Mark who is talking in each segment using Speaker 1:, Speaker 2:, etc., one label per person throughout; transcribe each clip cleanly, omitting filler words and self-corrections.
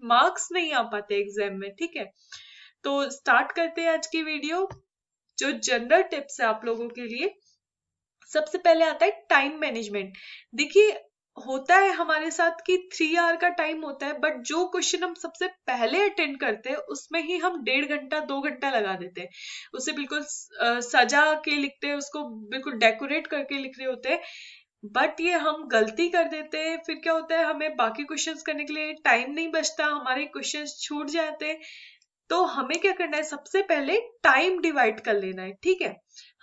Speaker 1: Marks नहीं आ पाते exam में, ठीक है। तो स्टार्ट करते हैं आज की वीडियो। जो जनरल टिप्स है आप लोगों के लिए, सबसे पहले आता है टाइम मैनेजमेंट। देखिए, होता है हमारे साथ कि 3 आवर का टाइम होता है, बट जो क्वेश्चन हम सबसे पहले अटेंड करते हैं उसमें ही हम 1.5 घंटा 2 घंटा लगा देते हैं। उसे बिल्कुल सजा के लिखते हैं, उसको बिल्कुल डेकोरेट करके लिख रहे होते हैं, बट ये हम गलती कर देते हैं। फिर क्या होता है, हमें बाकी क्वेश्चंस करने के लिए टाइम नहीं बचता, हमारे क्वेश्चंस छूट जाते हैं। तो हमें क्या करना है, सबसे पहले टाइम डिवाइड कर लेना है, ठीक है।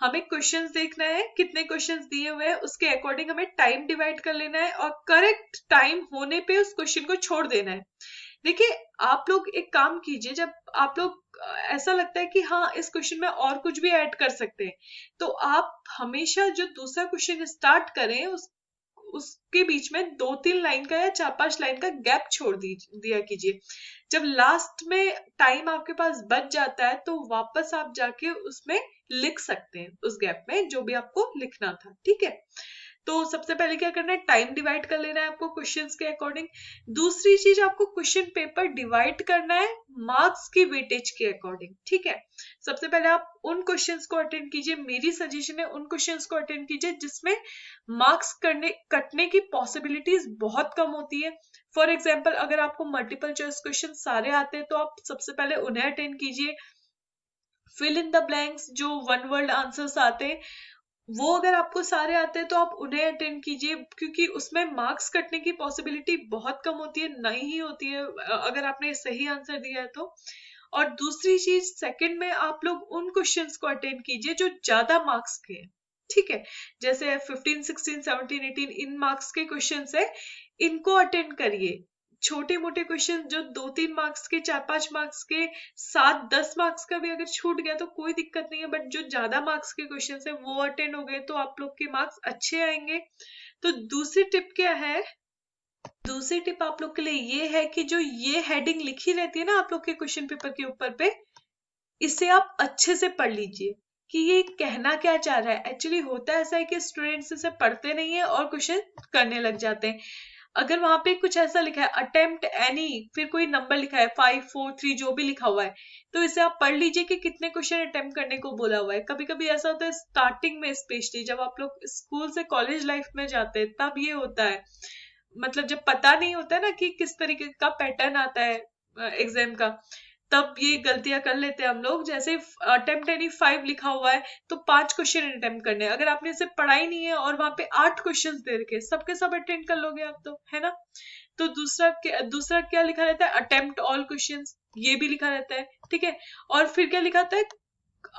Speaker 1: हमें क्वेश्चंस देखना है, कितने क्वेश्चंस दिए हुए हैं, उसके अकॉर्डिंग हमें टाइम डिवाइड कर लेना है और करेक्ट टाइम होने पे उस क्वेश्चन को छोड़ देना है। देखिए, आप लोग एक काम कीजिए, जब आप लोग ऐसा लगता है कि हाँ इस क्वेश्चन में और कुछ भी ऐड कर सकते हैं, तो आप हमेशा जो दूसरा क्वेश्चन स्टार्ट करें उसके बीच में 2-3 लाइन का या 4-5 लाइन का गैप छोड़ दिया कीजिए। जब लास्ट में टाइम आपके पास बच जाता है तो वापस आप जाके उसमें लिख सकते हैं, उस गैप में जो भी आपको लिखना था, ठीक है। तो सबसे पहले क्या करना है, टाइम डिवाइड कर लेना है आपको क्वेश्चंस के अकॉर्डिंग। दूसरी चीज, आपको क्वेश्चन पेपर डिवाइड करना है मार्क्स की वेटेज के अकॉर्डिंग, ठीक है। सबसे पहले आप उन क्वेश्चंस को अटेंड कीजिए, मेरी सजेशन है उन क्वेश्चंस को अटेंड कीजिए जिसमें मार्क्स कटने की पॉसिबिलिटीज बहुत कम होती है। फॉर एग्जाम्पल, अगर आपको मल्टीपल चॉइस क्वेश्चन सारे आते हैं तो आप सबसे पहले उन्हें अटेंड कीजिए। फिल इन द ब्लैंक्स, जो वन वर्ड आंसर्स आते हैं, वो अगर आपको सारे आते हैं तो आप उन्हें अटेंड कीजिए, क्योंकि उसमें मार्क्स कटने की पॉसिबिलिटी बहुत कम होती है, नहीं ही होती है अगर आपने सही आंसर दिया है तो। और दूसरी चीज, सेकंड में आप लोग उन क्वेश्चंस को अटेंड कीजिए जो ज्यादा मार्क्स के हैं, ठीक है। जैसे 15, 16, 17, 18 इन मार्क्स के क्वेश्चंस है, इनको अटेंड करिए। छोटे मोटे क्वेश्चन जो 2-3 मार्क्स के, 4-5 मार्क्स के, 7-10 मार्क्स का भी अगर छूट गया तो कोई दिक्कत नहीं है, बट जो ज्यादा मार्क्स के क्वेश्चन है वो अटेंड हो गए तो आप लोग के मार्क्स अच्छे आएंगे। तो दूसरी टिप क्या है, दूसरी टिप आप लोग के लिए ये है कि जो ये हेडिंग लिखी रहती है ना आप लोग के क्वेश्चन पेपर के ऊपर पे, इसे आप अच्छे से पढ़ लीजिए कि ये कहना क्या चाह रहा है। एक्चुअली होता ऐसा है कि स्टूडेंट्स इसे पढ़ते नहीं है और क्वेश्चन करने लग जाते हैं। अगर वहां पे कुछ ऐसा लिखा है अटेम्प्ट एनी, फिर कोई नंबर लिखा है 5, 4, 3 जो भी लिखा हुआ है, तो इसे आप पढ़ लीजिए कि कितने क्वेश्चन अटेम्प्ट करने को बोला हुआ है। कभी कभी ऐसा होता है स्टार्टिंग में, स्पेशली जब आप लोग स्कूल से कॉलेज लाइफ में जाते हैं तब ये होता है, मतलब जब पता नहीं होता है ना कि किस तरीके का पैटर्न आता है एग्जाम का, तब ये गलतियां कर लेते हैं हम लोग। जैसे अटेम्प्ट एनी 5 लिखा हुआ है तो 5 क्वेश्चन अटेम्प्ट करने हैं। अगर आपने इसे पढ़ा ही नहीं है और वहां पे 8 क्वेश्चन दे रखे, सबके सब अटेंड कर लोगे आप तो, है ना। तो दूसरा क्या लिखा रहता है, अटेम्प्ट ऑल क्वेश्चन, ये भी लिखा रहता है, ठीक है। और फिर क्या लिखा था,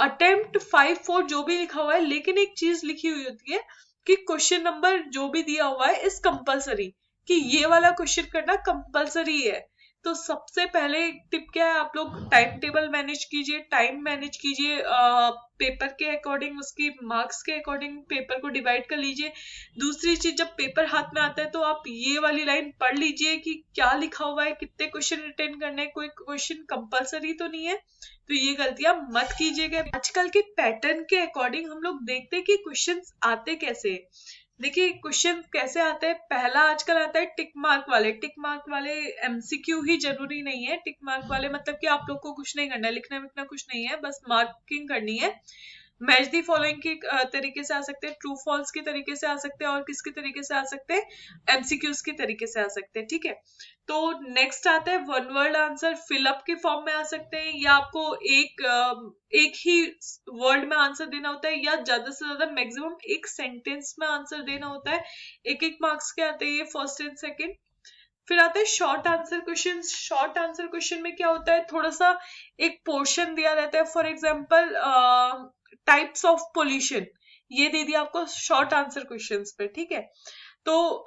Speaker 1: अटेम्प्ट 5, 4 जो भी लिखा हुआ है, लेकिन एक चीज लिखी हुई होती है कि क्वेश्चन नंबर जो भी दिया हुआ है इज कंपलसरी, कि ये वाला क्वेश्चन करना कंपलसरी है। तो सबसे पहले टिप क्या है, आप लोग टाइम टेबल मैनेज कीजिए, टाइम मैनेज कीजिए, पेपर के अकॉर्डिंग, उसकी मार्क्स के अकॉर्डिंग पेपर को डिवाइड कर लीजिए। दूसरी चीज, जब पेपर हाथ में आता है तो आप ये वाली लाइन पढ़ लीजिए कि क्या लिखा हुआ है, कितने क्वेश्चन अटेंड करने, कोई क्वेश्चन कंपलसरी तो नहीं है। तो ये गलतियां मत कीजिएगा। आजकल के पैटर्न के अकॉर्डिंग हम लोग देखते हैं कि क्वेश्चंस आते कैसे हैं। देखिए, क्वेश्चन कैसे आते हैं, पहला आजकल आता है टिक मार्क वाले। टिक मार्क वाले एमसीक्यू ही जरूरी नहीं है, टिक मार्क वाले मतलब कि आप लोग को कुछ नहीं करना है, लिखना विखना कुछ नहीं है, बस मार्किंग करनी है। मैच दी फॉलोइंग के तरीके से आ सकते हैं, ट्रू फॉल्स के तरीके से आ सकते हैं, और किसके तरीके से आ सकते हैं, एमसीक्यूज के तरीके से आ सकते हैं, ठीक है। तो नेक्स्ट आता है वन वर्ड आंसर, फिलअप के फॉर्म में आ सकते हैं, या आपको एक ही वर्ड में आंसर देना होता है, या ज्यादा से ज्यादा मैक्सिमम एक सेंटेंस में आंसर देना होता है। एक मार्क्स के आते हैं ये, फर्स्ट एंड सेकंड। फिर आता है short answer question. Short answer question में क्या होता है, थोड़ा सा एक पोर्शन दिया रहता है, for example types of pollution, ये दे दिया आपको शॉर्ट आंसर क्वेश्चंस पे, ठीक है। तो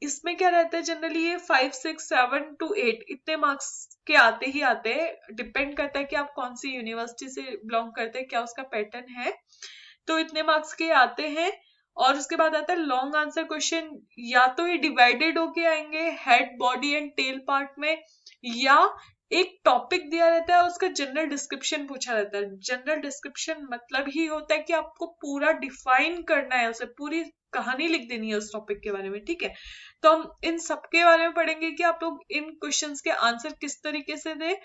Speaker 1: इसमें क्या रहता है, जनरली ये 5, 6, 7 to 8 इतने मार्क्स के आते ही आते हैं। डिपेंड करता है कि आप कौन सी यूनिवर्सिटी से बिलोंग करते हैं, क्या उसका पैटर्न है। तो इतने मार्क्स के आते हैं। और उसके बाद आता है लॉन्ग आंसर क्वेश्चन, या तो ये डिवाइडेड होके आएंगे head, body and tail part में, या एक टॉपिक दिया रहता है उसका जनरल डिस्क्रिप्शन पूछा रहता है। जनरल डिस्क्रिप्शन मतलब ही होता है कि आपको पूरा डिफाइन करना है, उसे पूरी कहानी लिख देनी है उस टॉपिक के बारे में, ठीक है। तो हम इन सबके बारे में पढ़ेंगे कि आप लोग इन क्वेश्चंस के आंसर किस तरीके से दे।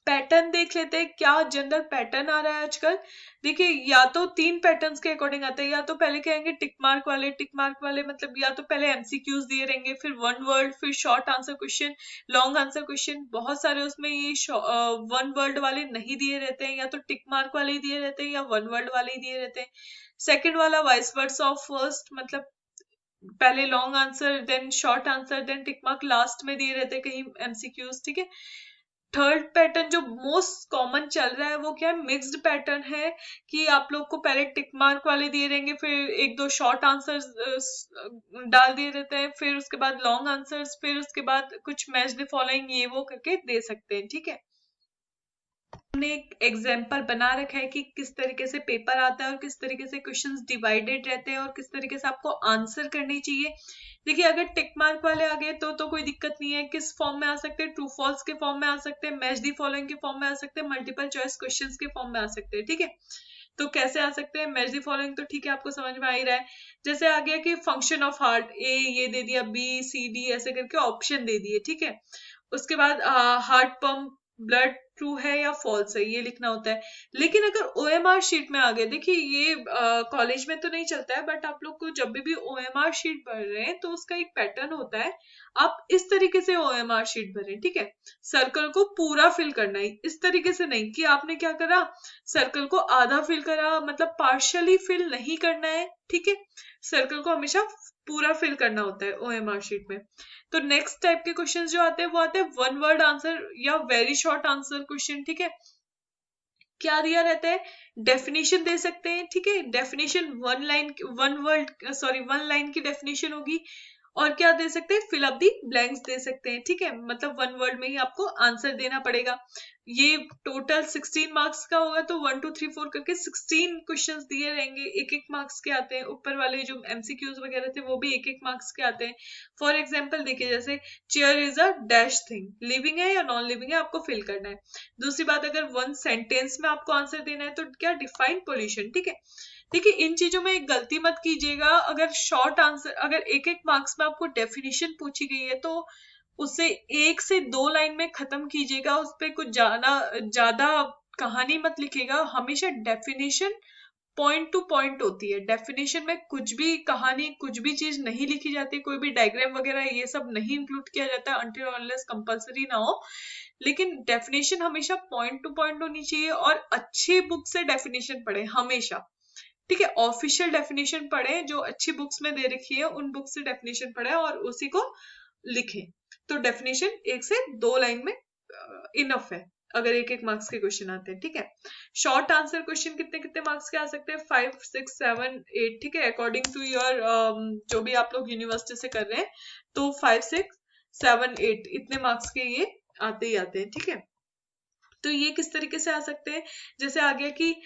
Speaker 1: पैटर्न देख लेते हैं, क्या जनरल पैटर्न आ रहा है आजकल। देखिए, या तो 3 पैटर्न्स के अकॉर्डिंग आते हैं, या तो पहले क्या आएंगे टिक मार्क वाले। टिक मार्क वाले मतलब या तो पहले एमसीक्यूज दिए रहेंगे, फिर वन वर्ड, फिर short answer question, long answer question. बहुत सारे उसमें ये वन वर्ड वाले नहीं दिए रहते हैं, या तो टिक मार्क वाले ही दिए रहते हैं या वन वर्ड वाले ही दिए रहते हैं। सेकेंड वाला वाइस वर्सा ऑफ फर्स्ट, मतलब पहले long answer then short answer then tick mark last में दिए रहते हैं कहीं एमसीक्यूज, ठीक है। थर्ड पैटर्न जो मोस्ट कॉमन चल रहा है वो क्या है, मिक्स्ड पैटर्न है, कि आप लोग को पहले टिक मार्क वाले दिए रहेंगे, फिर एक दो शॉर्ट आंसर्स डाल दिए रहते हैं, फिर उसके बाद लॉन्ग आंसर्स, फिर उसके बाद कुछ मैच द फॉलोइंग ये वो करके दे सकते हैं, ठीक है। हमने एक एग्जाम्पल बना रखा है कि किस तरीके से पेपर आता है और किस तरीके से क्वेश्चंस डिवाइडेड रहते हैं और किस तरीके से आपको आंसर करनी चाहिए। देखिए, अगर टिक मार्क वाले आ गए तो कोई दिक्कत नहीं है। किस फॉर्म में आ सकते हैं, ट्रू फॉल्स के फॉर्म में आ सकते हैं, मैच दी फॉलोइंग के फॉर्म में आ सकते हैं, मल्टीपल चॉइस क्वेश्चंस के फॉर्म में आ सकते हैं, ठीक है। तो कैसे आ सकते हैं, मैच दी फॉलोइंग तो ठीक है आपको समझ में आ ही रहा है। जैसे आ गया कि फंक्शन ऑफ हार्ट, ए ये दे दिया, बी सी डी ऐसे करके ऑप्शन दे दिए, ठीक है। उसके बाद हार्ट पंप ब्लड ट्रू है या फॉल्स है ये लिखना होता है। लेकिन अगर ओएमआर शीट में आ गए, देखिए ये कॉलेज में तो नहीं चलता है, बट आप लोग को जब भी ओएमआर शीट भर रहे हैं तो उसका एक पैटर्न होता है। आप इस तरीके से ओएमआर शीट भरें, ठीक है। सर्कल को पूरा फिल करना है, इस तरीके से नहीं कि आपने क्या करा, सर्कल को आधा फिल करा, मतलब पार्शियली फिल नहीं करना है, ठीक है। सर्कल को हमेशा पूरा फिल करना होता है ओएमआर शीट में। तो नेक्स्ट टाइप के क्वेश्चंस जो आते हैं वो आते हैं वन वर्ड आंसर या वेरी शॉर्ट आंसर क्वेश्चन, ठीक है। क्या दिया रहता है, डेफिनेशन दे सकते हैं, ठीक है। डेफिनेशन वन लाइन की डेफिनेशन होगी। और क्या दे सकते हैं, फिल अप दी ब्लैंक्स दे सकते हैं, ठीक है। मतलब वन वर्ड में ही आपको आंसर देना पड़ेगा। ये टोटल 16 मार्क्स का होगा, तो 1 2 3 4 करके 16 क्वेश्चंस दिए रहेंगे, एक एक मार्क्स के आते हैं। ऊपर वाले जो एमसीक्यूज वगैरह थे वो भी एक एक मार्क्स के आते हैं। फॉर एग्जाम्पल देखिए, जैसे chair is a dash thing, living है या नॉन लिविंग है आपको फिल करना है। दूसरी बात, अगर वन सेंटेंस में आपको आंसर देना है तो क्या, डिफाइन पोल्यूशन, ठीक है। देखिए, इन चीजों में एक गलती मत कीजिएगा। अगर शॉर्ट आंसर, अगर एक एक मार्क्स में आपको डेफिनेशन पूछी गई है तो उसे 1 से 2 लाइन में खत्म कीजिएगा, उस पर कुछ ज्यादा कहानी मत लिखिएगा। हमेशा डेफिनेशन पॉइंट टू पॉइंट होती है। डेफिनेशन में कुछ भी कहानी, कुछ भी चीज नहीं लिखी जाती, कोई भी डायग्राम वगैरह ये सब नहीं इंक्लूड किया जाता अनटिल अनलेस कंपलसरी ना हो। लेकिन डेफिनेशन हमेशा पॉइंट टू पॉइंट होनी चाहिए, और अच्छी बुक से डेफिनेशन पढ़े हमेशा, ठीक है। ऑफिशियल डेफिनेशन पढ़े, जो अच्छी बुक्स में दे रखी है उन बुक्स से डेफिनेशन पढ़े और उसी को लिखें। तो डेफिनेशन 1 से 2 लाइन में इनफ है अगर एक एक मार्क्स के क्वेश्चन आते हैं, ठीक है। शॉर्ट आंसर क्वेश्चन कितने कितने मार्क्स के आ सकते हैं, 5 6 7 8, ठीक है। अकॉर्डिंग टू योर जो भी आप लोग यूनिवर्सिटी से कर रहे हैं, तो 5 6 7 8 इतने मार्क्स के ये आते ही आते हैं, ठीक है। तो ये किस तरीके से आ सकते हैं, जैसे आ गया कि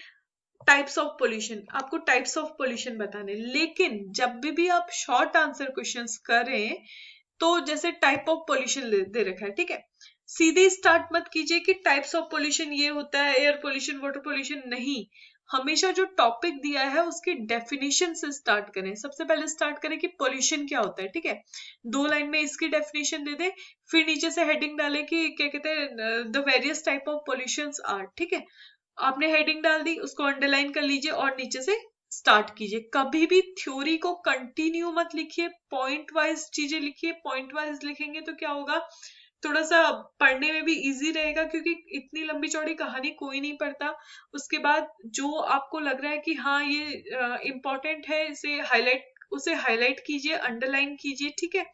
Speaker 1: टाइप्स ऑफ पोल्यूशन, आपको टाइप्स ऑफ पोल्यूशन बताने। लेकिन जब भी आप शॉर्ट आंसर क्वेश्चंस करें तो जैसे टाइप ऑफ पोल्यूशन दे रखा है, ठीक है। सीधे स्टार्ट मत कीजिए कि टाइप्स ऑफ पोल्यूशन ये होता है, एयर पोल्यूशन, वाटर पोल्यूशन, नहीं। हमेशा जो टॉपिक दिया है उसकी डेफिनेशन से स्टार्ट करें। सबसे पहले स्टार्ट करें कि पोल्यूशन क्या होता है, ठीक है। 2 लाइन में इसकी डेफिनेशन दे दें, फिर नीचे से हेडिंग डालें कि क्या कहते हैं, the various type of pollutions are, ठीक है। आपने हेडिंग डाल दी, उसको अंडरलाइन कर लीजिए और नीचे से स्टार्ट कीजिए। कभी भी थ्योरी को कंटिन्यू मत लिखिए, पॉइंट वाइज चीजें लिखिए। पॉइंट वाइज लिखेंगे तो क्या होगा, थोड़ा सा पढ़ने में भी इजी रहेगा, क्योंकि इतनी लंबी चौड़ी कहानी कोई नहीं पढ़ता। उसके बाद जो आपको लग रहा है कि हाँ ये इम्पोर्टेंट है, इसे हाईलाइट, उसे हाईलाइट कीजिए, अंडरलाइन कीजिए, ठीक है।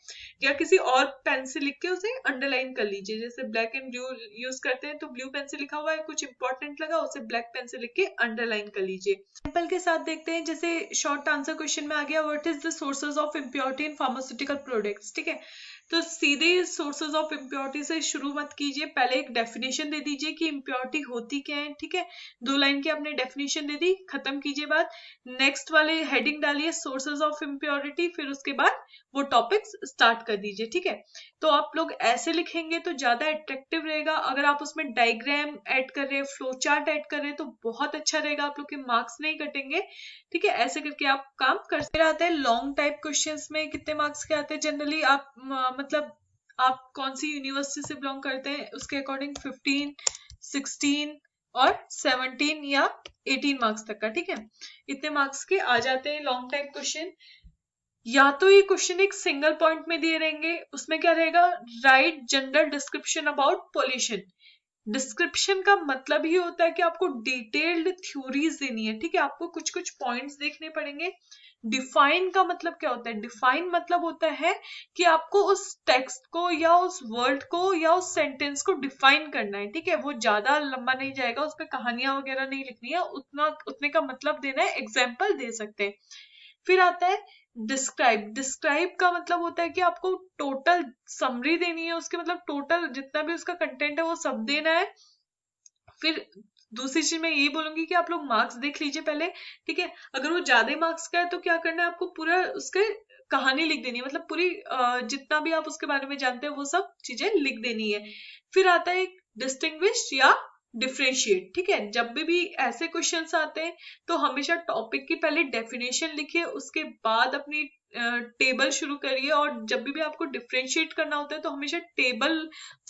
Speaker 1: या किसी और पेन से लिख के उसे अंडरलाइन कर लीजिए। जैसे ब्लैक एंड ब्लू यूज करते हैं तो ब्लू पेन से लिखा हुआ है, कुछ इंपॉर्टेंट लगा उसे ब्लैक पेन से लिख के अंडरलाइन कर लीजिए। एग्जांपल के साथ देखते हैं, जैसे शॉर्ट आंसर क्वेश्चन में आ गया, what is the sources of impurity in pharmaceutical products, ठीक है। तो सीधे सोर्सेज ऑफ इम्प्योरिटी से शुरू मत कीजिए, पहले एक डेफिनेशन दे दीजिए कि इम्प्योरिटी होती क्या है, ठीक है। 2 लाइन की आपने डेफिनेशन दे दी, खत्म कीजिए बात। नेक्स्ट वाले हेडिंग डालिए सोर्सेज ऑफ इम्प्योरिटी, फिर उसके बाद वो टॉपिक्स स्टार्ट कर दीजिए, ठीक है। तो आप लोग ऐसे लिखेंगे तो ज्यादा अट्रैक्टिव रहेगा। अगर आप उसमें डायग्राम ऐड कर रहे हैं, फ्लो चार्ट ऐड कर रहे हैं तो बहुत अच्छा रहेगा, आप लोग के मार्क्स नहीं कटेंगे, ठीक है। ऐसे करके आप काम करते रहते हैं। लॉन्ग टाइप क्वेश्चंस में कितने मार्क्स के आते हैं जनरली? आप मतलब आप कौन सी यूनिवर्सिटी से बिलोंग करते हैं उसके अकॉर्डिंग 15, 16 और 17 या 18 मार्क्स तक का, ठीक है। इतने मार्क्स के आ जाते हैं लॉन्ग टाइप क्वेश्चन। या तो ये क्वेश्चन एक सिंगल पॉइंट में दिए रहेंगे, उसमें क्या रहेगा, right general description about pollution. Description का मतलब ही होता है कि आपको डिटेल्ड थ्योरीज देनी है, ठीक है। आपको कुछ कुछ पॉइंट्स देखने पड़ेंगे। डिफाइन का मतलब क्या होता है? डिफाइन मतलब होता है कि आपको उस टेक्स्ट को या उस वर्ड को या उस सेंटेंस को डिफाइन करना है, ठीक है। वो ज्यादा लंबा नहीं जाएगा, उस पर कहानियां वगैरह नहीं लिखनी है, उतने का मतलब देना है, एग्जाम्पल दे सकते हैं। फिर आता है डिस्क्राइब। डिस्क्राइब का मतलब होता है कि आपको टोटल समरी देनी है, उसके मतलब टोटल जितना भी उसका कंटेंट है वो सब देना है। फिर दूसरी चीज मैं यही बोलूंगी कि आप लोग मार्क्स देख लीजिए पहले, ठीक है। अगर वो ज्यादा मार्क्स का है तो क्या करना है आपको, पूरा उसके कहानी लिख देनी है, मतलब पूरी जितना भी आप उसके बारे में जानते हैं वो सब चीजें लिख देनी है। फिर आता है डिस्टिंग्विश या डिफ्रेंशिएट, ठीक है। जब भी ऐसे क्वेश्चंस आते हैं तो हमेशा टॉपिक की पहले डेफिनेशन लिखिए, उसके बाद अपनी टेबल शुरू करिए, और जब भी आपको डिफ्रेंशिएट करना होता है तो हमेशा टेबल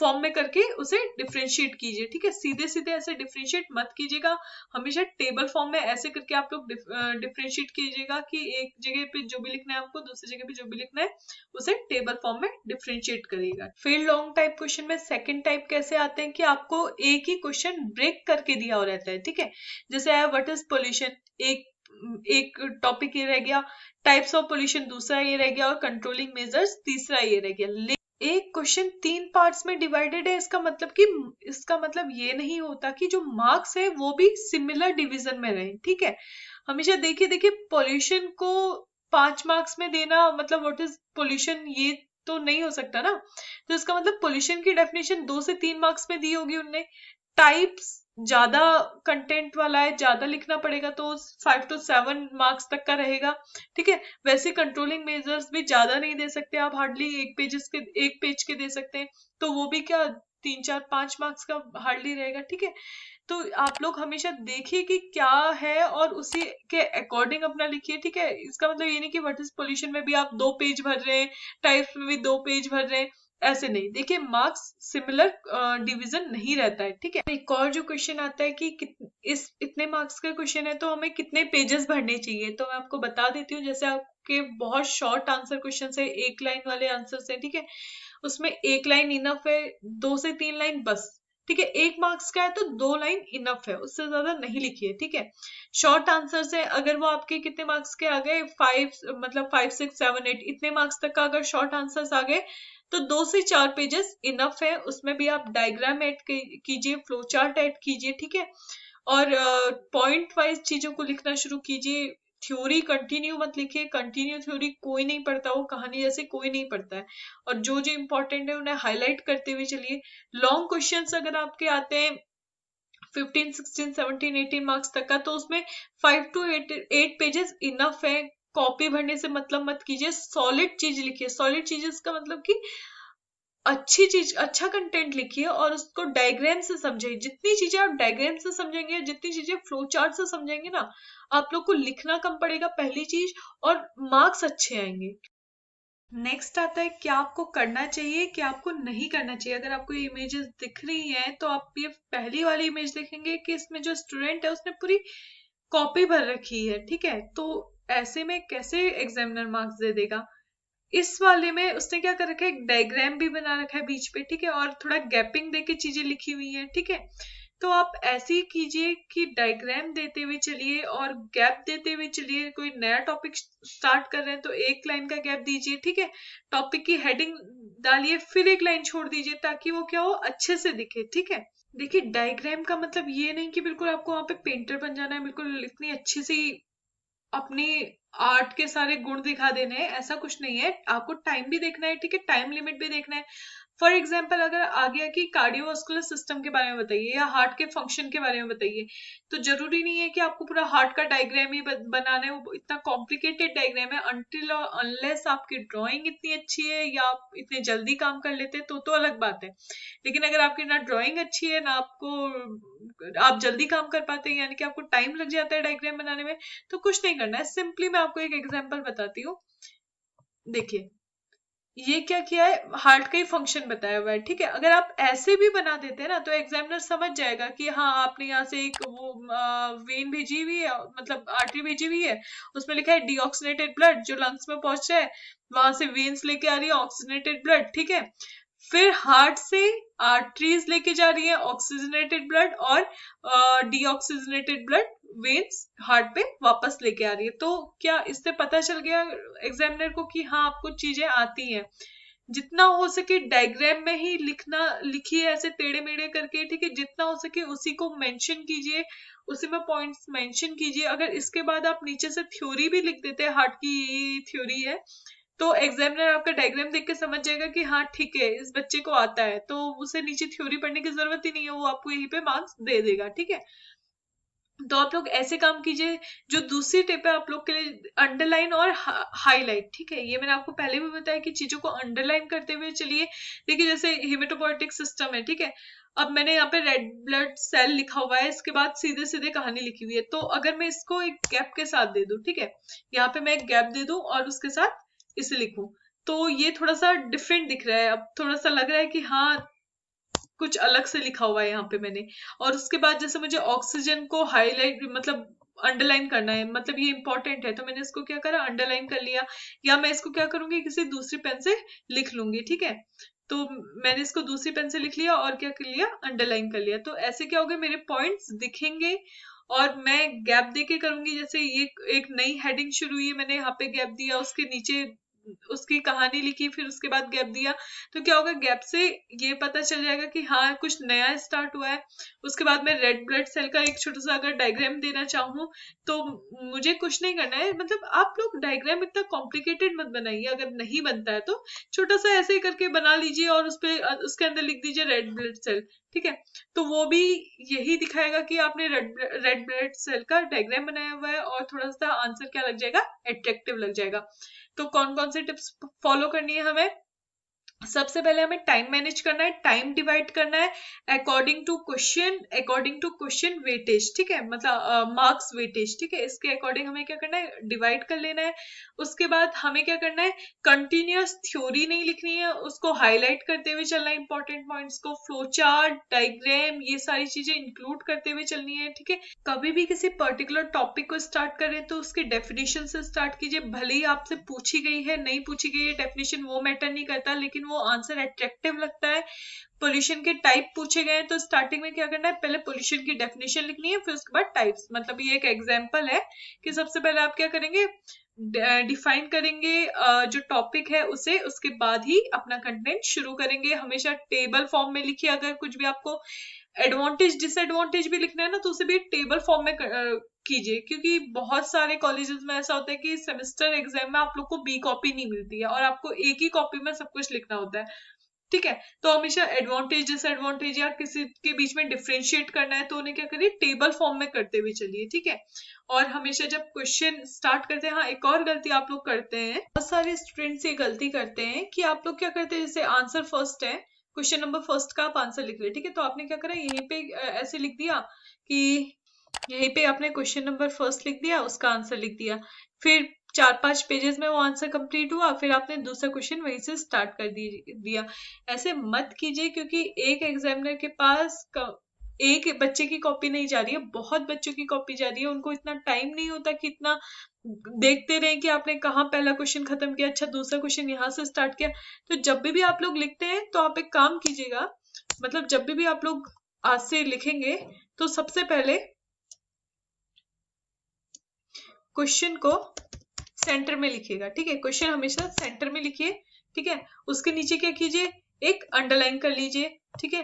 Speaker 1: फॉर्म में करके उसे डिफ्रेंशिएट कीजिए, ठीक है। सीधे सीधे ऐसे डिफ्रेंशिएट मत कीजिएगा, हमेशा टेबल फॉर्म में ऐसे करके आप लोग डिफ्रेंशिएट कीजिएगा कि एक जगह पे जो भी लिखना है आपको, दूसरी जगह पे जो भी लिखना है उसे टेबल फॉर्म में डिफ्रेंशिएट करिएगा। फिर लॉन्ग टाइप क्वेश्चन में सेकंड टाइप कैसे आते हैं कि आपको एक ही क्वेश्चन ब्रेक करके दिया हो रहता है, ठीक है। जैसे है व्हाट इज पोल्यूशन, एक टॉपिक ये रह गया, टाइप्स ऑफ पोल्यूशन दूसरा ये रह गया, और कंट्रोलिंग मेजर्स तीसरा ये रह गया। एक क्वेश्चन 3 पार्ट्स में डिवाइडेड है, इसका मतलब ये नहीं होता कि जो मार्क्स है वो भी सिमिलर डिवीजन में रहे, ठीक है। हमेशा देखिए पोल्यूशन को 5 मार्क्स में देना मतलब व्हाट इज पोल्यूशन, ये तो नहीं हो सकता ना। तो इसका मतलब पोल्यूशन की डेफिनेशन 2 से 3 मार्क्स में दी होगी उनने। टाइप्स ज्यादा कंटेंट वाला है, ज्यादा लिखना पड़ेगा तो 5 to 7 मार्क्स तक का रहेगा, ठीक है। वैसे कंट्रोलिंग मेजर्स भी ज्यादा नहीं दे सकते आप, हार्डली एक पेज के दे सकते हैं, तो वो भी क्या 3, 4, 5 मार्क्स का हार्डली रहेगा, ठीक है। तो आप लोग हमेशा देखिए कि क्या है और उसी के अकॉर्डिंग अपना लिखिए, ठीक है। इसका मतलब ये नहीं कि व्हाट इज पोल्यूशन में भी आप 2 पेज भर रहे हैं, टाइप्स में भी 2 पेज भर रहे हैं, ऐसे नहीं। देखिए मार्क्स सिमिलर डिवीजन नहीं रहता है, ठीक है। एक और जो क्वेश्चन आता है कि इस इतने मार्क्स का क्वेश्चन है तो हमें कितने पेजेस भरने चाहिए, तो मैं आपको बता देती हूँ। जैसे आपके बहुत शॉर्ट आंसर क्वेश्चन है, 1 लाइन वाले आंसर है, ठीक है। उसमें 1 लाइन इनफ है, 2 से 3 लाइन बस, ठीक है। 1 मार्क्स का है तो 2 लाइन इनफ है, उससे ज्यादा नहीं लिखिए, ठीक है। शॉर्ट आंसर से अगर वो आपके कितने मार्क्स के आ गए, 5 मतलब 5, 6, 7, 8 इतने मार्क्स तक का अगर शॉर्ट आंसर्स आ गए तो 2 से 4 पेजेस इनफ है। उसमें भी आप डायग्राम ऐड कीजिए, फ्लो चार्ट ऐड कीजिए, ठीक है। और पॉइंट वाइज चीजों को लिखना शुरू कीजिए। थ्योरी कंटिन्यू मत लिखिए, कंटिन्यू थ्योरी कोई नहीं पढ़ता, वो कहानी जैसे कोई नहीं पढ़ता है। और जो जो इंपॉर्टेंट है उन्हें हाईलाइट करते हुए चलिए। लॉन्ग क्वेश्चंस अगर आपके आते हैं 15, 16, 17, 18 मार्क्स तक का, तो उसमें 5 to 8 पेजेस इनफ है। कॉपी भरने से मतलब मत कीजिए, सॉलिड चीज लिखिए। सॉलिड चीजेस का मतलब कि अच्छी चीज, अच्छा कंटेंट लिखिए और उसको डायग्राम से समझिए। जितनी चीजें आप डायग्राम से समझेंगे, जितनी चीजें फ्लो चार्ट से समझेंगे ना, आप लोग को लिखना कम पड़ेगा पहली चीज, और मार्क्स अच्छे आएंगे। नेक्स्ट आता है क्या आपको करना चाहिए, क्या आपको नहीं करना चाहिए। अगर आपको ये इमेजेस दिख रही हैं तो आप ये पहली वाली इमेज देखेंगे कि इसमें जो स्टूडेंट है उसने पूरी कॉपी भर रखी है, ठीक है। तो ऐसे में कैसे एग्जामिनर मार्क्स दे देगा। इस वाले में उसने क्या कर रखा है, एक डायग्राम भी बना रखा है बीच पे, ठीक है, और थोड़ा गैपिंग देके चीजें लिखी हुई है, ठीक है। तो आप ऐसे ही कीजिए कि डायग्राम देते हुए चलिए और गैप देते हुए चलिए। कोई नया टॉपिक स्टार्ट कर रहे हैं तो 1 लाइन का गैप दीजिए, ठीक है। टॉपिक की हेडिंग डालिए, फिर 1 लाइन छोड़ दीजिए, ताकि वो क्या हो, अच्छे से दिखे, ठीक है। देखिए डायग्राम का मतलब ये नहीं कि बिल्कुल आपको वहां पे पेंटर बन जाना है, बिल्कुल इतनी अच्छी सी अपनी आर्ट के सारे गुण दिखा देने हैं, ऐसा कुछ नहीं है। आपको टाइम भी देखना है, ठीक है, टाइम लिमिट भी देखना है। फॉर एग्जाम्पल अगर आ गया कि कार्डियोवास्कुलर सिस्टम के बारे में बताइए या हार्ट के फंक्शन के बारे में बताइए, तो जरूरी नहीं है कि आपको पूरा हार्ट का डायग्राम ही बनाना है, वो इतना कॉम्प्लिकेटेड डायग्राम है। अनटिल अनलेस आपकी ड्राइंग इतनी अच्छी है या आप इतने जल्दी काम कर लेते हैं तो अलग बात है। लेकिन अगर आपकी ना ड्राइंग अच्छी है ना आप जल्दी काम कर पाते हैं, यानी कि आपको टाइम लग जाता है डायग्राम बनाने में, तो कुछ नहीं करना है। सिंपली मैं आपको एक एग्जांपल बताती हूँ। देखिए ये क्या किया है, हार्ट का ही फंक्शन बताया हुआ है, ठीक है। अगर आप ऐसे भी बना देते हैं ना तो एग्जामिनर समझ जाएगा कि हाँ आपने यहाँ से एक वो वेन भेजी हुई है, मतलब आर्टरी भेजी हुई है, उसमें लिखा है डीऑक्सीनेटेड ब्लड जो लंग्स में पहुंच रहा है, वहां से वेन्स लेके आ रही है ऑक्सीजनेटेड ब्लड, ठीक है। फिर हार्ट से आर्टरीज लेके जा रही है ऑक्सीजनेटेड ब्लड, और डीऑक्सीजनेटेड ब्लड वेन्स हार्ट पे वापस लेके आ रही है। तो क्या इससे पता चल गया एग्जामिनर को कि हाँ आपको चीजें आती हैं। जितना हो सके डायग्राम में ही लिखिए ऐसे टेढ़े मेढ़े करके, ठीक है। जितना हो सके उसी को मेंशन कीजिए, उसी में पॉइंट्स मेंशन कीजिए। अगर इसके बाद आप नीचे से थ्योरी भी लिख देते हैं, हार्ट की ये थ्योरी है, तो एग्जामिनर आपका डायग्राम देख के समझ जाएगा कि हाँ ठीक है इस बच्चे को आता है, तो उसे नीचे थ्योरी पढ़ने की जरूरत ही नहीं है, वो आपको यहीं पे मार्क्स दे देगा, ठीक है। तो आप लोग ऐसे काम कीजिए। जो दूसरी टिप है आप लोग के लिए, अंडरलाइन और हाईलाइट, ठीक है। ये मैंने आपको पहले भी बताया कि चीजों को अंडरलाइन करते हुए चलिए। देखिए जैसे हेमेटोपोइटिक सिस्टम है, ठीक है। अब मैंने यहाँ पे रेड ब्लड सेल लिखा हुआ है, इसके बाद सीधे सीधे कहानी लिखी हुई है, तो अगर मैं इसको एक गैप के साथ दे दूं, ठीक है, यहाँ पे मैं एक गैप दे दूं और उसके साथ इसे लिखूं, तो ये थोड़ा सा डिफरेंट दिख रहा है। अब थोड़ा सा लग रहा है कि हाँ कुछ अलग से लिखा हुआ है यहाँ पे मैंने। और उसके बाद जैसे मुझे ऑक्सीजन को हाईलाइट मतलब अंडरलाइन करना है, मतलब ये इंपॉर्टेंट है, तो मैंने इसको क्या करा, अंडरलाइन कर लिया। या मैं इसको क्या करूंगी, किसी दूसरी पेन से लिख लूंगी, ठीक है। तो मैंने इसको दूसरी पेन से लिख लिया और क्या कर लिया, अंडरलाइन कर लिया। तो ऐसे क्या होगा, मेरे पॉइंट्स दिखेंगे। और मैं गैप दे के करूंगी, जैसे ये एक नई हेडिंग शुरू हुई है, मैंने यहाँ पे गैप दिया, उसके नीचे उसकी कहानी लिखी, फिर उसके बाद गैप दिया, तो क्या होगा, गैप से ये पता चल जाएगा कि हाँ कुछ नया स्टार्ट हुआ है। उसके बाद मैं रेड ब्लड सेल का एक छोटा सा अगर डायग्राम देना चाहूँ, तो मुझे कुछ नहीं करना है। मतलब आप लोग डायग्राम इतना कॉम्प्लिकेटेड मत बनाइए, अगर नहीं बनता है तो छोटा सा ऐसे ही करके बना लीजिए और उसके अंदर लिख दीजिए रेड ब्लड सेल, ठीक है। तो वो भी यही दिखाएगा कि आपने रेड ब्लड सेल का डायग्राम बनाया हुआ है, और थोड़ा सा आंसर क्या लग जाएगा, अट्रैक्टिव लग जाएगा। तो कौन कौन से टिप्स फॉलो करनी है हमें, सबसे पहले हमें टाइम मैनेज करना है, टाइम डिवाइड करना है अकॉर्डिंग टू क्वेश्चन वेटेज, ठीक है, मतलब मार्क्स वेटेज, ठीक है। इसके अकॉर्डिंग हमें क्या करना है, डिवाइड कर लेना है। उसके बाद हमें क्या करना है, कंटिन्यूअस थ्योरी नहीं लिखनी है, उसको हाईलाइट करते हुए चलना है, इंपॉर्टेंट पॉइंट्स को, फ्लो चार्ट, डायग्राम, ये सारी चीजें इंक्लूड करते हुए चलनी है, ठीक है। कभी भी किसी पर्टिकुलर टॉपिक को स्टार्ट करें तो उसके डेफिनेशन से स्टार्ट कीजिए। भले ही आपसे पूछी गई है नहीं पूछी गई है डेफिनेशन, वो मैटर नहीं करता, लेकिन वो आंसर अट्रैक्टिव लगता है। पोल्यूशन के टाइप पूछे गए तो स्टार्टिंग में क्या करना है, पहले पोल्यूशन की डेफिनेशन लिखनी है, फिर उसके बाद टाइप्स। मतलब ये एक एग्जांपल है कि सबसे पहले आप क्या करेंगे, डिफाइन करेंगे जो टॉपिक है उसे, उसके बाद ही अपना कंटेंट शुरू करेंगे। हमेशा टेबल फॉर्म में लिखिए। अगर कुछ भी आपको एडवांटेज डिसएडवांटेज भी लिखना है ना, तो उसे भी टेबल फॉर्म में कीजिए, क्योंकि बहुत सारे कॉलेजेस में ऐसा होता है कि सेमेस्टर एग्जाम में आप लोग को बी कॉपी नहीं मिलती है और आपको एक ही कॉपी में सब कुछ लिखना होता है, ठीक है। तो हमेशा एडवांटेज डिसएडवांटेज या किसी के बीच में डिफरेंशिएट करना है तो उन्हें क्या करिए, टेबल फॉर्म में करते हुए चलिए, ठीक है। और हमेशा जब क्वेश्चन स्टार्ट करते हैं, हाँ एक और गलती आप लोग करते हैं, बहुत सारे स्टूडेंट्स ये गलती करते हैं कि आप लोग क्या करते हैं, जैसे आंसर फर्स्ट है, क्वेश्चन नंबर फर्स्ट का आप आंसर लिख रहे, ठीक है। तो आपने क्या करा, यहीं पे ऐसे लिख दिया कि यहीं पे आपने क्वेश्चन नंबर फर्स्ट लिख दिया, उसका आंसर लिख दिया, फिर 4-5 पेजेस में वो आंसर कंप्लीट हुआ, फिर आपने दूसरा क्वेश्चन वहीं से स्टार्ट कर दिया। ऐसे मत कीजिए, क्योंकि एक एग्जामिनर के पास एक बच्चे की कॉपी नहीं जा रही है, बहुत बच्चों की कॉपी जा रही है। उनको इतना टाइम नहीं होता कि इतना देखते रहे कि आपने कहाँ पहला क्वेश्चन खत्म किया, अच्छा दूसरा क्वेश्चन यहाँ से स्टार्ट किया। तो जब भी आप लोग लिखते हैं तो आप एक काम कीजिएगा, मतलब जब भी आप लोग आज से लिखेंगे तो सबसे पहले क्वेश्चन को सेंटर में लिखिएगा, ठीक है। क्वेश्चन हमेशा सेंटर में लिखिए, ठीक है। उसके नीचे क्या कीजिए, एक अंडरलाइन कर लीजिए, ठीक है।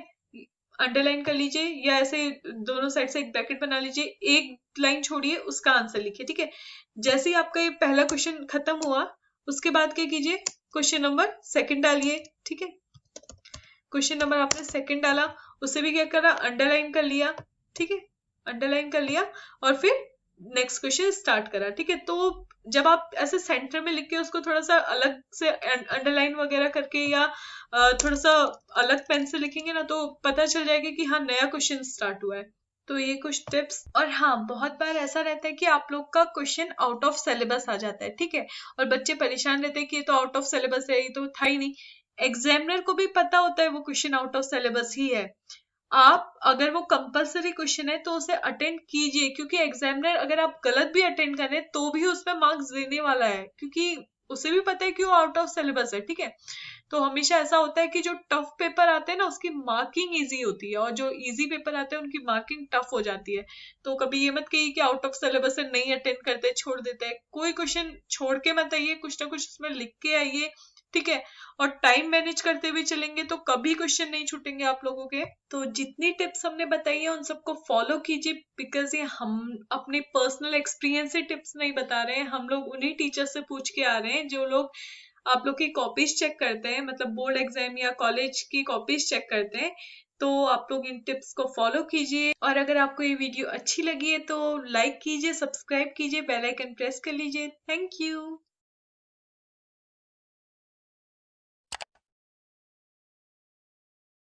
Speaker 1: अंडरलाइन कर लीजिए या ऐसे दोनों साइड से एक ब्रैकेट बना लीजिए, एक लाइन छोड़िए, उसका आंसर लिखिए, ठीक है। जैसे ही आपका ये पहला क्वेश्चन खत्म हुआ, उसके बाद क्या कीजिए, क्वेश्चन नंबर सेकंड डालिए, ठीक है। क्वेश्चन नंबर आपने सेकंड डाला, उसे भी क्या करा, अंडरलाइन कर लिया, ठीक है, अंडरलाइन कर लिया, और फिर नेक्स्ट क्वेश्चन स्टार्ट करा, ठीक है। तो जब आप ऐसे सेंटर में लिख के उसको थोड़ा सा अलग से अंडरलाइन वगैरह करके या थोड़ा सा अलग पेन से लिखेंगे ना, तो पता चल जाएगा कि हाँ नया क्वेश्चन स्टार्ट हुआ है। तो ये कुछ टिप्स। और हाँ, बहुत बार ऐसा रहता है कि आप लोग का क्वेश्चन आउट ऑफ सिलेबस आ जाता है, ठीक है, और बच्चे परेशान रहते हैं कि ये तो आउट ऑफ सिलेबस है, ये तो था ही नहीं। एग्जामिनर को भी पता होता है वो क्वेश्चन आउट ऑफ सिलेबस ही है। आप अगर वो कंपलसरी क्वेश्चन है तो उसे अटेंड कीजिए, क्योंकि एग्जामिनर अगर आप गलत भी अटेंड करें तो भी उसमें मार्क्स देने वाला है, क्योंकि उसे भी पता है कि वो आउट ऑफ सिलेबस है, ठीक है। तो हमेशा ऐसा होता है कि जो टफ पेपर आते हैं ना उसकी मार्किंग इजी होती है, और जो इजी पेपर आते हैं उनकी मार्किंग टफ हो जाती है। तो कभी ये मत कहिए कि आउट ऑफ सिलेबस है, नहीं अटेंड करते, छोड़ देते हैं। कोई क्वेश्चन छोड़ के मत आइए, कुछ ना कुछ उसमें लिख के आइए, ठीक है। और टाइम मैनेज करते हुए चलेंगे तो कभी क्वेश्चन नहीं छूटेंगे आप लोगों के। तो जितनी टिप्स हमने बताई है उन सबको फॉलो कीजिए, बिकॉज ये हम अपने पर्सनल एक्सपीरियंस से टिप्स नहीं बता रहे हैं, हम लोग उन्हीं टीचर से पूछ के आ रहे हैं जो लोग आप लोग की कॉपीज चेक करते हैं, मतलब बोर्ड एग्जाम या कॉलेज की कॉपीज चेक करते हैं। तो आप लोग इन टिप्स को फॉलो कीजिए, और अगर आपको ये वीडियो अच्छी लगी है तो लाइक कीजिए, सब्सक्राइब कीजिए, बेल आइकन प्रेस कर लीजिए। Thank you.